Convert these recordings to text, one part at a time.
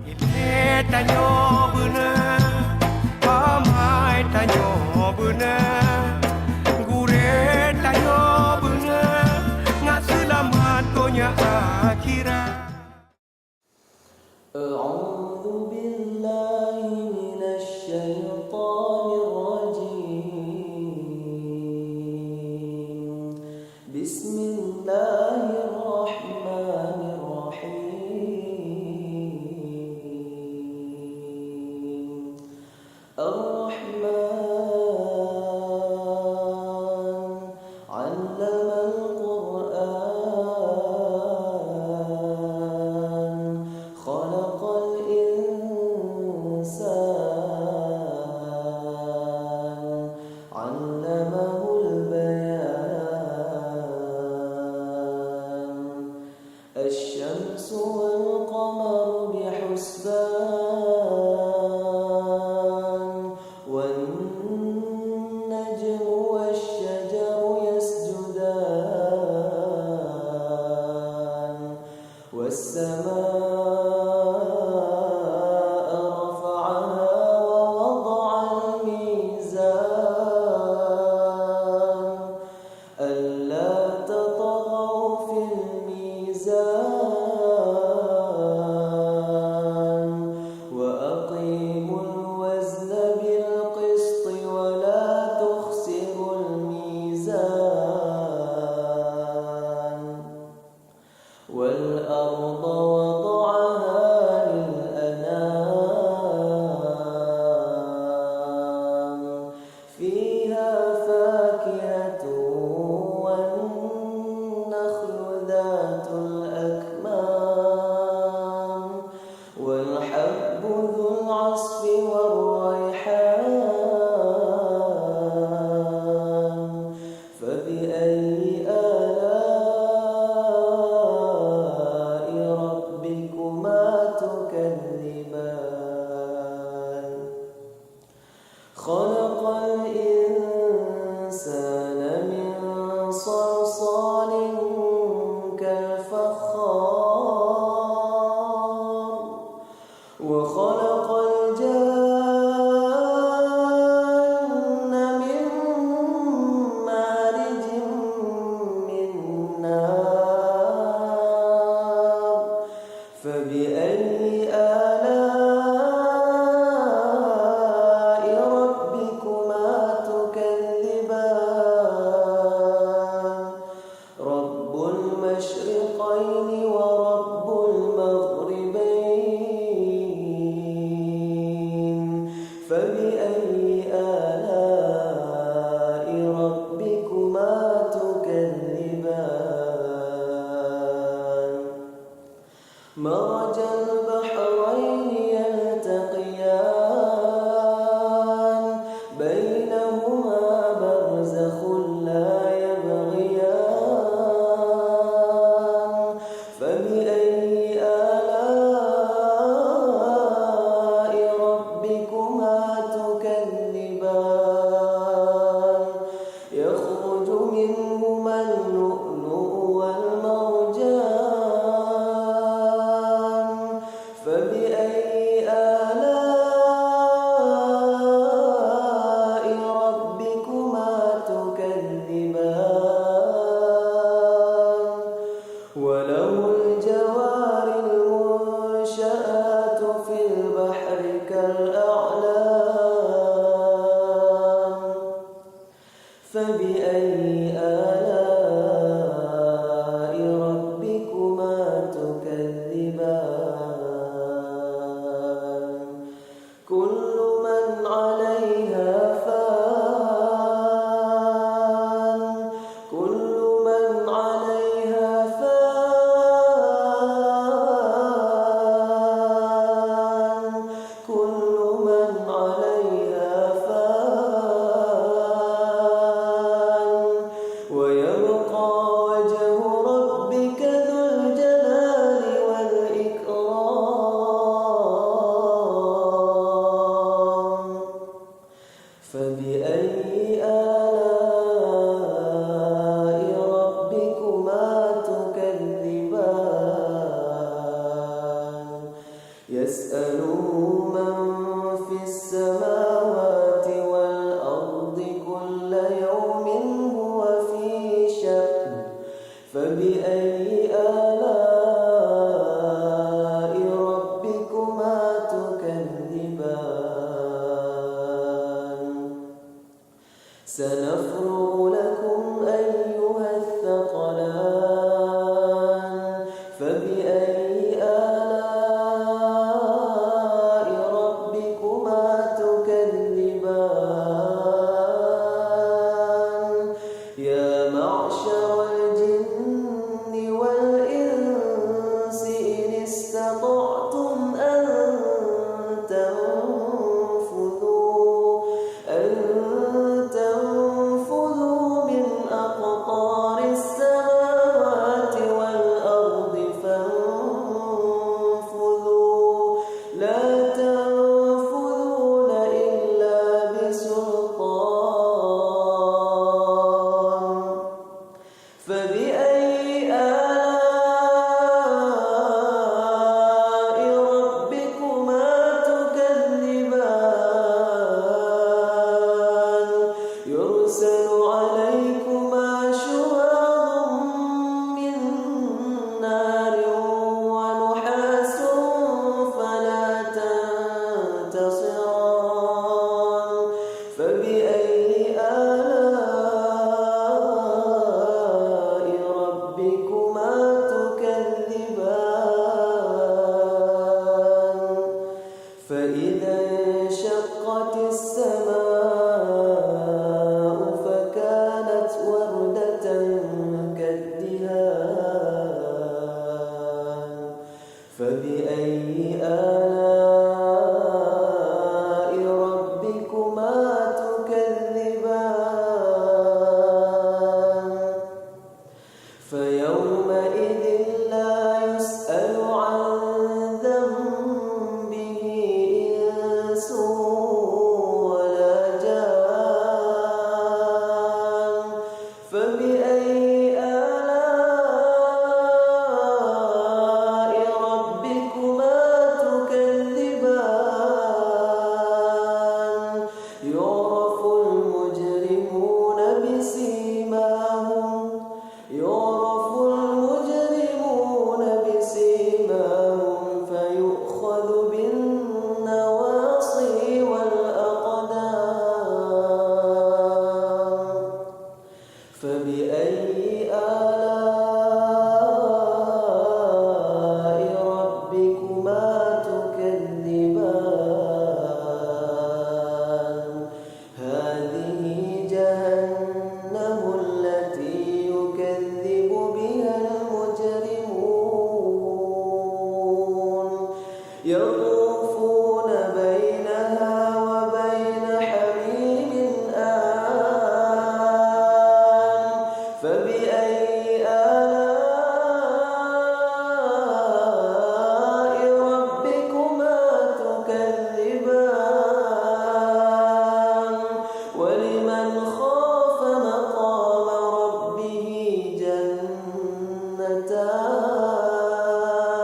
Ile tanyo bener, pamai tanyo bener, gure tanyo bener, ngat selamat dunia akhirat. أعوذ بالله من الشيطان الرجيم بسم الله الرحمن الرحيم الرحمن علم القرآن خلق الإنسان علمه البيان الشمس والقمر بحسبان والنجم والشجر يسجدان والسماء رفعها ووضع الميزان ألا تطغوا في الميزان وأقيموا الوزن بالقسط ولا تخسروا الميزان والأرض وضعها للأنام فيها فاكهة والنخل ذات الأكمام والحب ذو العصف والريحان فبأي آلاء ربكما تكذبان خلق الإنسان من صلصال كالفخار وخلق الجن من مارج من نار فبأي آلاء ربكما يسأله من في السماوات والأرض كل يوم هو في شأن فبأي آلاء ربكما تكذبان سنفرغ لكم أيها الثقلان فبأي آلاء ربكما تكذبان يا معشر الجن والإنس إن استطعتم أن تنفذوا من أقطار السماوات والأرض فانفذوا لا تنفذون إلا بسلطان فبأي آلاء ربكما تكذبان يرسل عليكما شواظ من نار ونحاس فلا تنتصران فبأي آلاء ربكما تكذبان فإذا انشقت السماء فكانت وردة كالدهان فبأي آلاء ربكما تكذبان فيومئذ لا يسأل عن ذنبه إنس ولا جان فبأي آلاء ربكما تكذبان يعرف المجرمون بسيماهم فيؤخذ بالنواصي والأقدام فبأي آلاء ربكما تكذبان هذه جهنم التي يكذب بها المجرمون يطوفون بينها وبين حميم آن فبأي آلاء ربكما تكذبان ولمن خاف مقام ربه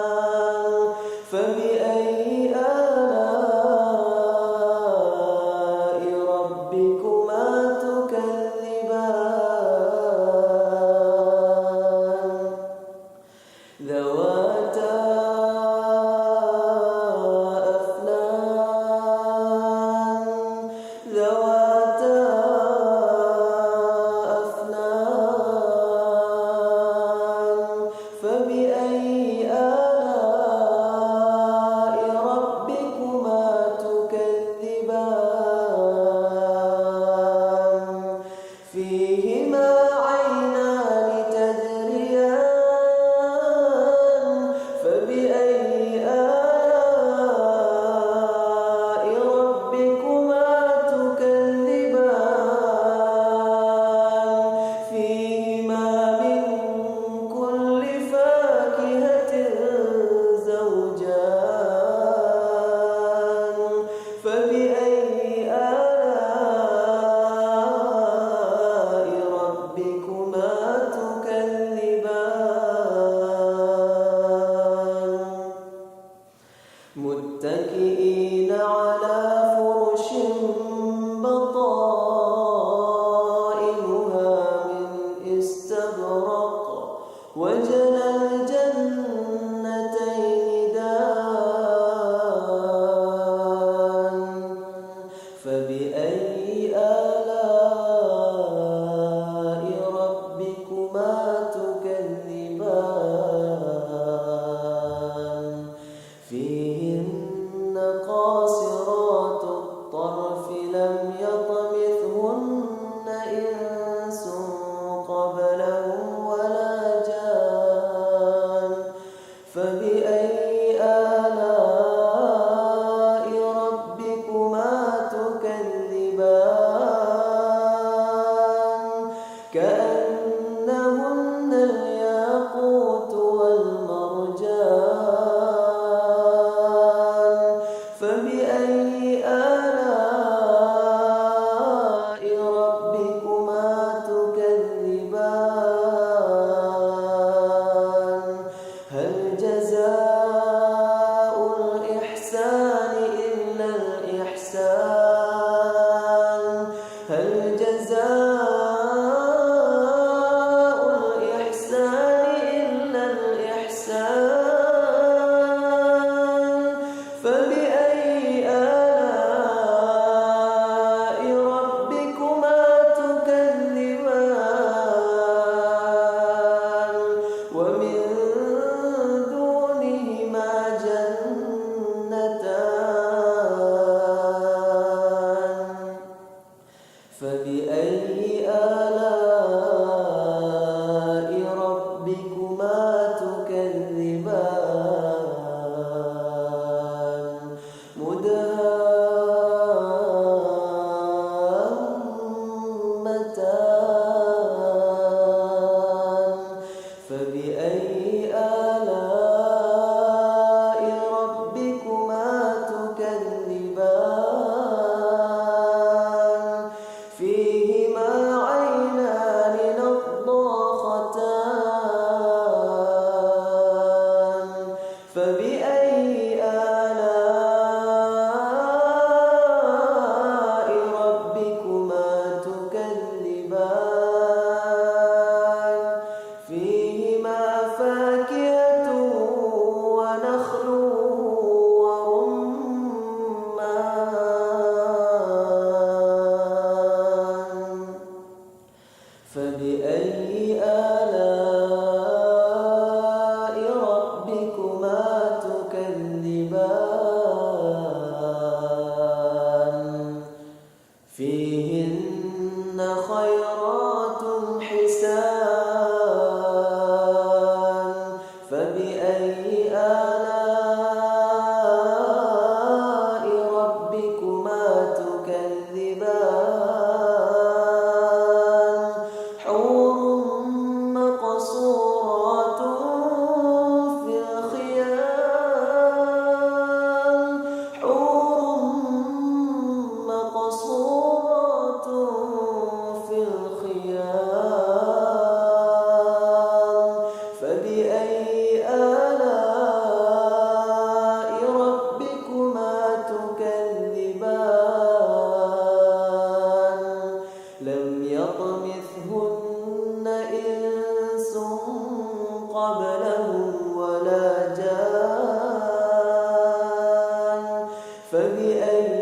جنتان فبأي متكئين على فرش بطائنها من استبرق وجنى الجنتين دان فبأي آلاء ربكما تكذبان فيهن قاصرات الطرف لم يطمثهن إنس قبلهم ولا جان فبأي آلاء ربكما تكذبان كأنهن الياقوت والمرجان فبأي آلاء ربكما تكذبان هل جزاء الإحسان إلا الإحسان هل جزاء الإحسان إلا الإحسان فبأي آلاء ربكما تكذبان ومن دونهما جنتان فبأي آلاء ربكما تكذبان مدهامتان فبأي آلاء ربكما تكذبان فيهما عينان نضاختان فبأي آلاء ربكما تكذبان فيهما فاكهة ونخل ورمان فبأي آلاء ربكما تكذبان فيهن خيرات حسان فبأي آلاء ربكما تكذبان حور مقصورات في الخيام حور مقصورات في الخيام فبأي آلاء ربكما تكذبان لم يطمثهن إنس قبلهم ولا جان فبأي